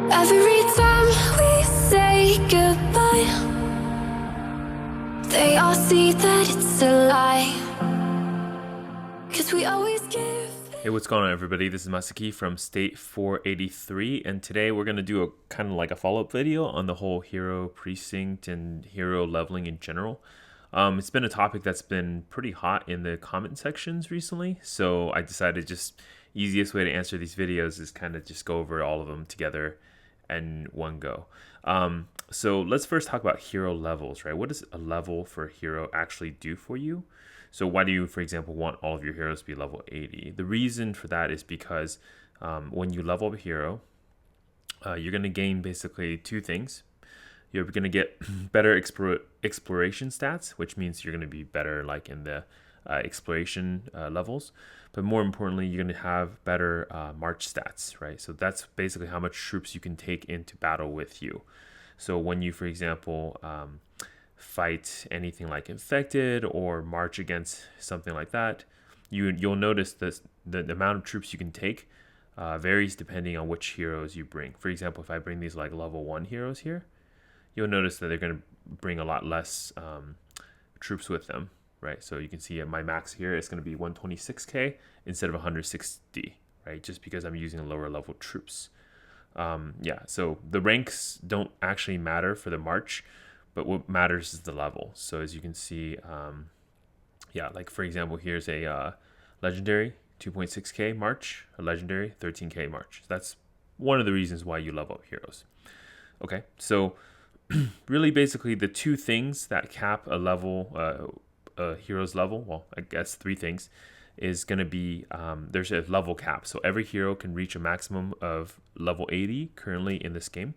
Every time we say goodbye, they all see that it's a lie. 'Cause we always give. Hey, what's going on, everybody? This is Masaki from State 483, and today we're going to do a kind of like a follow-up video on the whole hero precinct and hero leveling in general. It's been a topic that's been pretty hot in the comment sections recently, so I decided just easiest way to answer these videos is kind of just go over all of them together in one go. So let's first talk about hero levels, right? What does a level for a hero actually do for you? So why do you, for example, want all of your heroes to be level 80? The reason for that is because when you level up a hero, you're going to gain basically two things. You're going to get better exploration stats, which means you're going to be better like in the exploration levels. But more importantly, you're going to have better march stats, right? So that's basically how much troops you can take into battle with you. So when you, for example, fight anything like infected or march against something like that, you'll notice the amount of troops you can take varies depending on which heroes you bring. For example, if I bring these like level 1 heroes here, you'll notice that they're going to bring a lot less troops with them, right? So you can see my max here is going to be 126k instead of 160, right? Just because I'm using lower level troops. So the ranks don't actually matter for the march, but what matters is the level. So as you can see, like for example, here's a legendary 2.6k march, a legendary 13k march. That's one of the reasons why you level up heroes. Okay, so really basically the two things that cap a level, a hero's level, well, I guess three things, is going to be there's a level cap. So every hero can reach a maximum of level 80 currently in this game.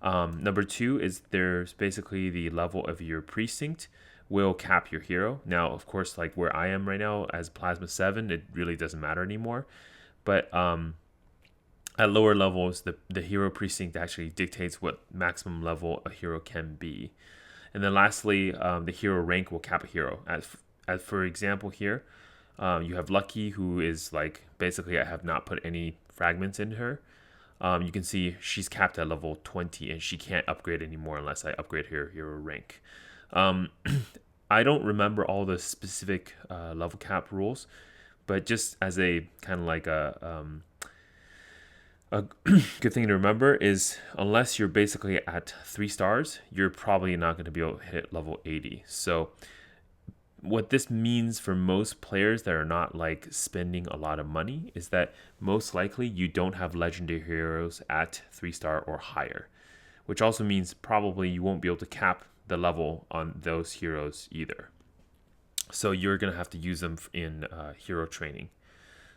Number two is there's basically the level of your precinct will cap your hero. Now, of course, like where I am right now as Plasma 7, it really doesn't matter anymore. But at lower levels, the hero precinct actually dictates what maximum level a hero can be. And then lastly, the hero rank will cap a hero. As for example here, you have Lucky, who is like, basically I have not put any fragments in her. You can see she's capped at level 20 and she can't upgrade anymore unless I upgrade her hero rank. I don't remember all the specific level cap rules, but just as a kind of like a good thing to remember is unless you're basically at 3 stars, you're probably not going to be able to hit level 80. So what this means for most players that are not like spending a lot of money is that most likely you don't have legendary heroes at 3-star or higher, which also means probably you won't be able to cap the level on those heroes either. So you're going to have to use them in hero training.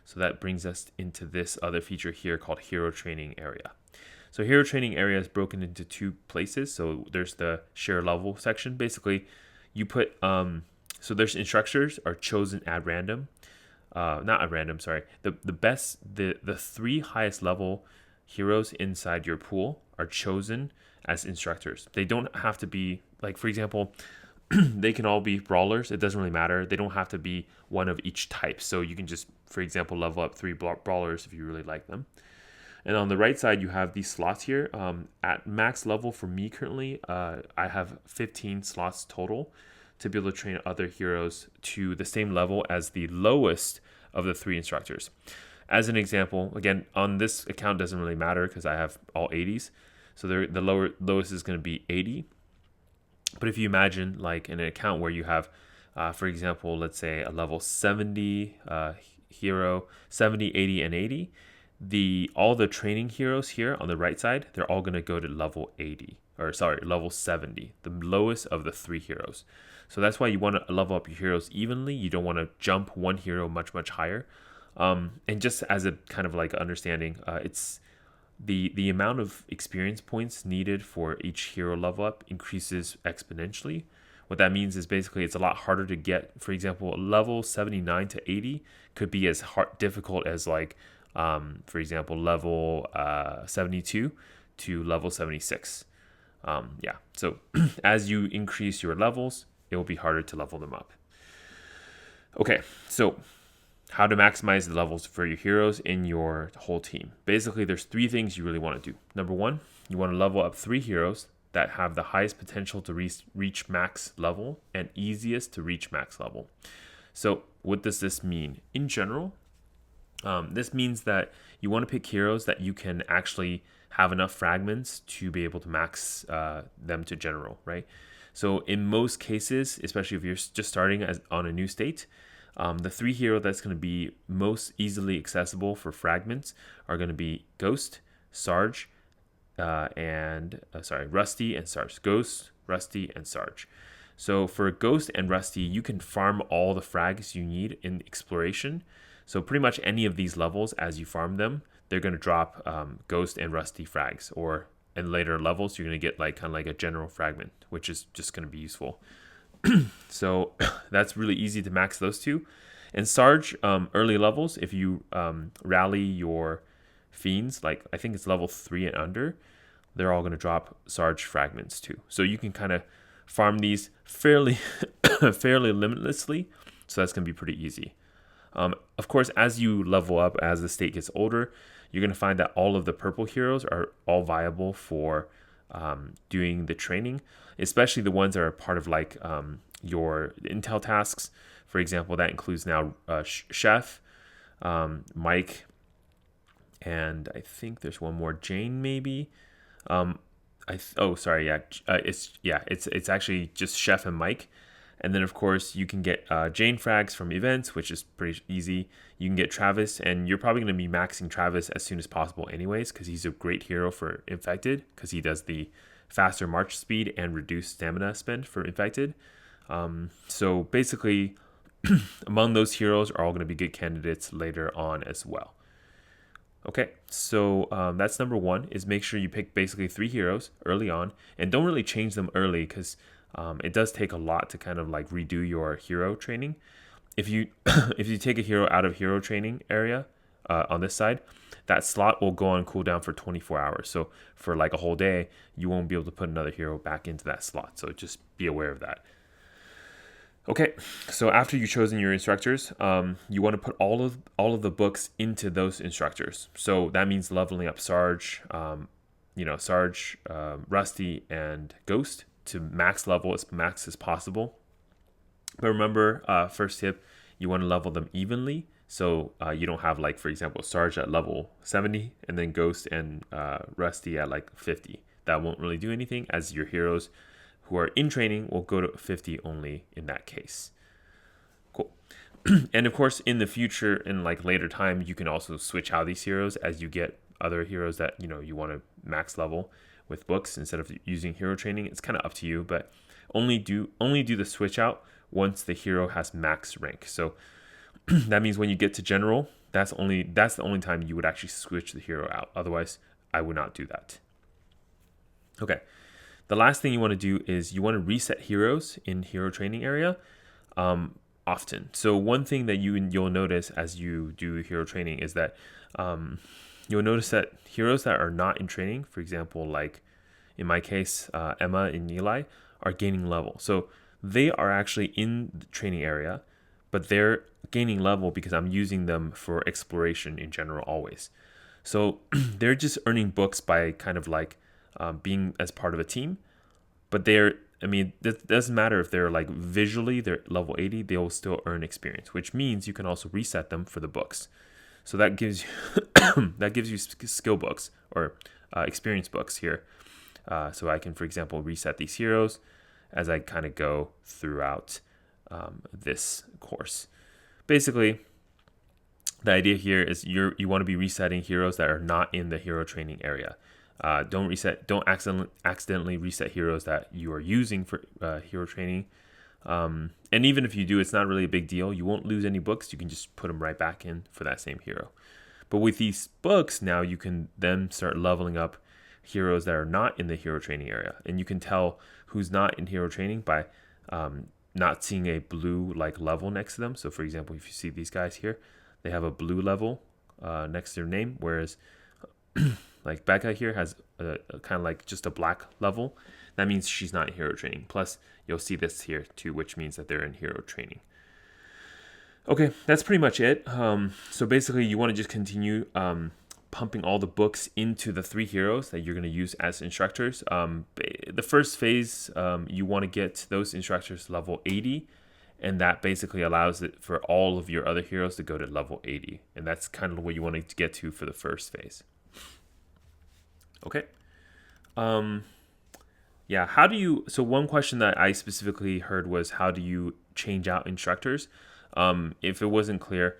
So that brings us into this other feature here called hero training area. So hero training area is broken into two places. So there's the share level section. Basically, you put so there's instructors are chosen at random, not at random. Sorry, the 3 highest level heroes inside your pool are chosen as instructors. They don't have to be like, for example, they can all be brawlers. It doesn't really matter. They don't have to be one of each type. So you can just, for example, level up 3 brawlers if you really like them. And on the right side, you have these slots here. At max level for me currently, I have 15 slots total to be able to train other heroes to the same level as the lowest of the 3 instructors. As an example, again, on this account doesn't really matter because I have all 80s. So the lowest is going to be 80. But if you imagine like in an account where you have, for example, let's say a level 70 hero, 70, 80, and 80, all the training heroes here on the right side, they're all going to go to level 80, level 70, the lowest of the 3 heroes. So that's why you want to level up your heroes evenly. You don't want to jump one hero much, much higher. And just as a kind of like understanding, it's the amount of experience points needed for each hero level up increases exponentially. What that means is basically it's a lot harder to get. For example, level 79 to 80 could be as difficult as like, for example, level 72 to level 76. So as you increase your levels, it will be harder to level them up. Okay, so how to maximize the levels for your heroes in your whole team. Basically, there's 3 things you really want to do. Number 1, you want to level up 3 heroes that have the highest potential to reach max level and easiest to reach max level. So what does this mean? In general, this means that you want to pick heroes that you can actually have enough fragments to be able to max them to general, right? So in most cases, especially if you're just starting on a new state, the 3 hero that's going to be most easily accessible for fragments are going to be Ghost, Sarge, Rusty and Sarge. Ghost, Rusty, and Sarge. So for Ghost and Rusty, you can farm all the frags you need in exploration. So pretty much any of these levels, as you farm them, they're going to drop Ghost and Rusty frags. Or in later levels, you're going to get kind of like a general fragment, which is just going to be useful. So that's really easy to max those 2. And Sarge, early levels, if you rally your fiends, I think it's level 3 and under, they're all going to drop Sarge fragments too. So you can kind of farm these fairly limitlessly. So that's going to be pretty easy. Of course, as you level up, as the state gets older, you're going to find that all of the purple heroes are all viable for doing the training, especially the ones that are part of your intel tasks. For example, that includes now Chef, Mike, and I think there's one more, Jane maybe. It's actually just Chef and Mike. And then, of course, you can get Jane frags from events, which is pretty easy. You can get Travis, and you're probably going to be maxing Travis as soon as possible anyways, because he's a great hero for Infected, because he does the faster march speed and reduced stamina spend for Infected. So basically, among those heroes are all going to be good candidates later on as well. Okay, so that's number 1, is make sure you pick basically 3 heroes early on, and don't really change them early, because it does take a lot to kind of redo your hero training. If you take a hero out of hero training area on this side, that slot will go on cooldown for 24 hours. So for a whole day, you won't be able to put another hero back into that slot. So just be aware of that. Okay, so after you've chosen your instructors, you want to put all of the books into those instructors. So that means leveling up Sarge, Rusty, and Ghost to max level as max as possible. But remember, first tip, you want to level them evenly. So you don't have for example, Sarge at level 70 and then Ghost and Rusty at 50. That won't really do anything, as your heroes who are in training will go to 50 only in that case. Cool. And of course, in the future, in later time, you can also switch out these heroes as you get other heroes that you want to max level with books instead of using hero training. It's kind of up to you, but only do the switch out once the hero has max rank. So that means when you get to general, that's the only time you would actually switch the hero out. Otherwise, I would not do that. Okay. The last thing you want to do is you want to reset heroes in hero training area often. So one thing that you'll notice as you do hero training is that you'll notice that heroes that are not in training, for example, in my case, Emma and Eli, are gaining level. So they are actually in the training area, but they're gaining level because I'm using them for exploration in general always. So they're just earning books by kind of being as part of a team. But it doesn't matter if they're visually, they're level 80, they'll still earn experience, which means you can also reset them for the books. So that gives you skill books or experience books here. So I can, for example, reset these heroes as I kind of go throughout this course. Basically, the idea here is you want to be resetting heroes that are not in the hero training area. Don't accidentally reset heroes that you are using for hero training. And even if you do, it's not really a big deal. You won't lose any books. You can just put them right back in for that same hero. But with these books, now you can then start leveling up heroes that are not in the hero training area. And you can tell who's not in hero training by not seeing a blue level next to them. So for example, if you see these guys here, they have a blue level next to their name, whereas Becca here has a kind of just a black level. That means she's not in hero training. Plus, you'll see this here too, which means that they're in hero training. Okay, that's pretty much it. So basically, you want to just continue pumping all the books into the 3 heroes that you're going to use as instructors. The first phase, you want to get those instructors level 80, and that basically allows it for all of your other heroes to go to level 80, and that's kind of what you want to get to for the first phase. Okay. Yeah, how do you, so one question that I specifically heard was, how do you change out instructors? If it wasn't clear,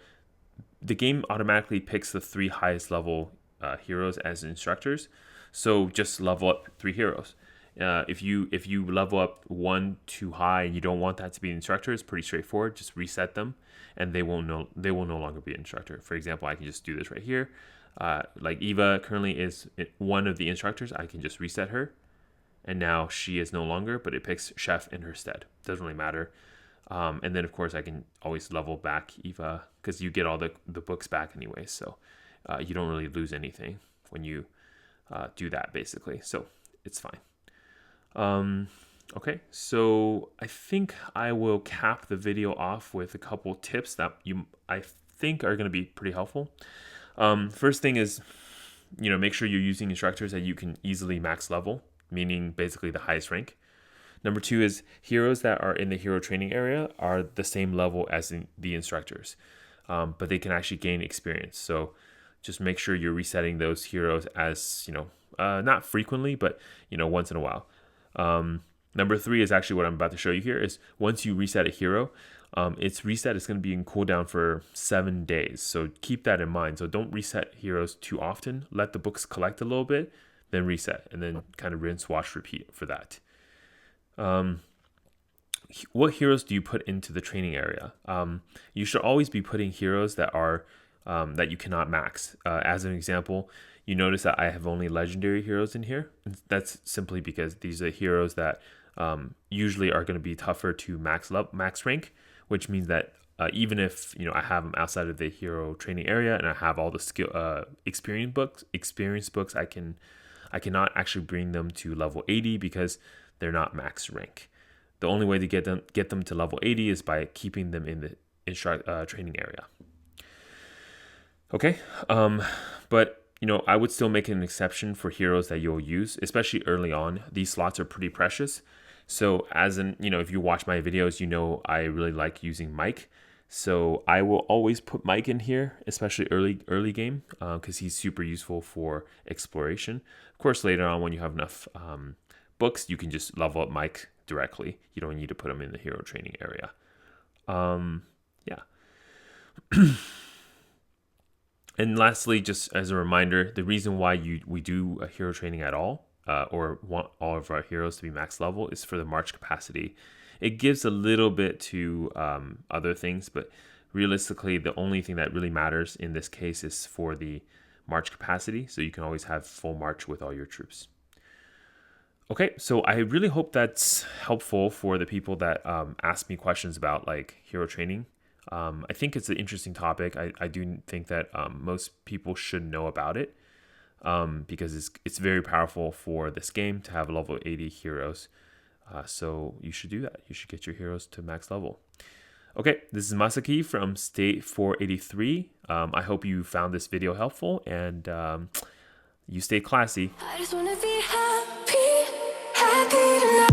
the game automatically picks the 3 highest level heroes as instructors. So just level up 3 heroes. If you level up 1 too high and you don't want that to be an instructor, it's pretty straightforward. Just reset them, and they will no longer be an instructor. For example, I can just do this right here. Like Eva currently is one of the instructors. I can just reset her, and now she is no longer, but it picks Chef in her stead. Doesn't really matter. And then, of course, I can always level back Eva because you get all the books back anyway. So you don't really lose anything when you do that, basically. So it's fine. Okay, so I think I will cap the video off with a couple tips that I think are going to be pretty helpful. First thing is, make sure you're using instructors that you can easily max level, meaning basically the highest rank. Number 2 is heroes that are in the hero training area are the same level as the instructors, but they can actually gain experience. So just make sure you're resetting those heroes as, not frequently, but, once in a while. Number 3 is actually what I'm about to show you here is once you reset a hero, its reset is going to be in cooldown for 7 days. So keep that in mind. So don't reset heroes too often. Let the books collect a little bit, then reset, and then kind of rinse, wash, repeat for that. What heroes do you put into the training area? You should always be putting heroes that are that you cannot max. As an example, you notice that I have only legendary heroes in here. That's simply because these are heroes that usually are going to be tougher to max rank, which means that even if I have them outside of the hero training area and I have all the skill experience books, I cannot actually bring them to level 80 because they're not max rank. The only way to get them to level 80 is by keeping them in the training area. Okay, but I would still make an exception for heroes that you'll use, especially early on. These slots are pretty precious. So if you watch my videos, I really like using Mike. So I will always put Mike in here, especially early game, because he's super useful for exploration. Of course, later on when you have enough books, you can just level up Mike directly. You don't need to put him in the hero training area. Yeah. And lastly, just as a reminder, the reason why we do a hero training at all, or want all of our heroes to be max level, is for the march capacity. It gives a little bit to other things, but realistically, the only thing that really matters in this case is for the march capacity, so you can always have full march with all your troops. Okay, so I really hope that's helpful for the people that ask me questions about like hero training. I think it's an interesting topic. I do think that most people should know about it because it's very powerful for this game to have level 80 heroes. So you should do that. You should get your heroes to max level. Okay, this is Masaki from State 483. I hope you found this video helpful and you stay classy. I just wanna be happy, happy tonight.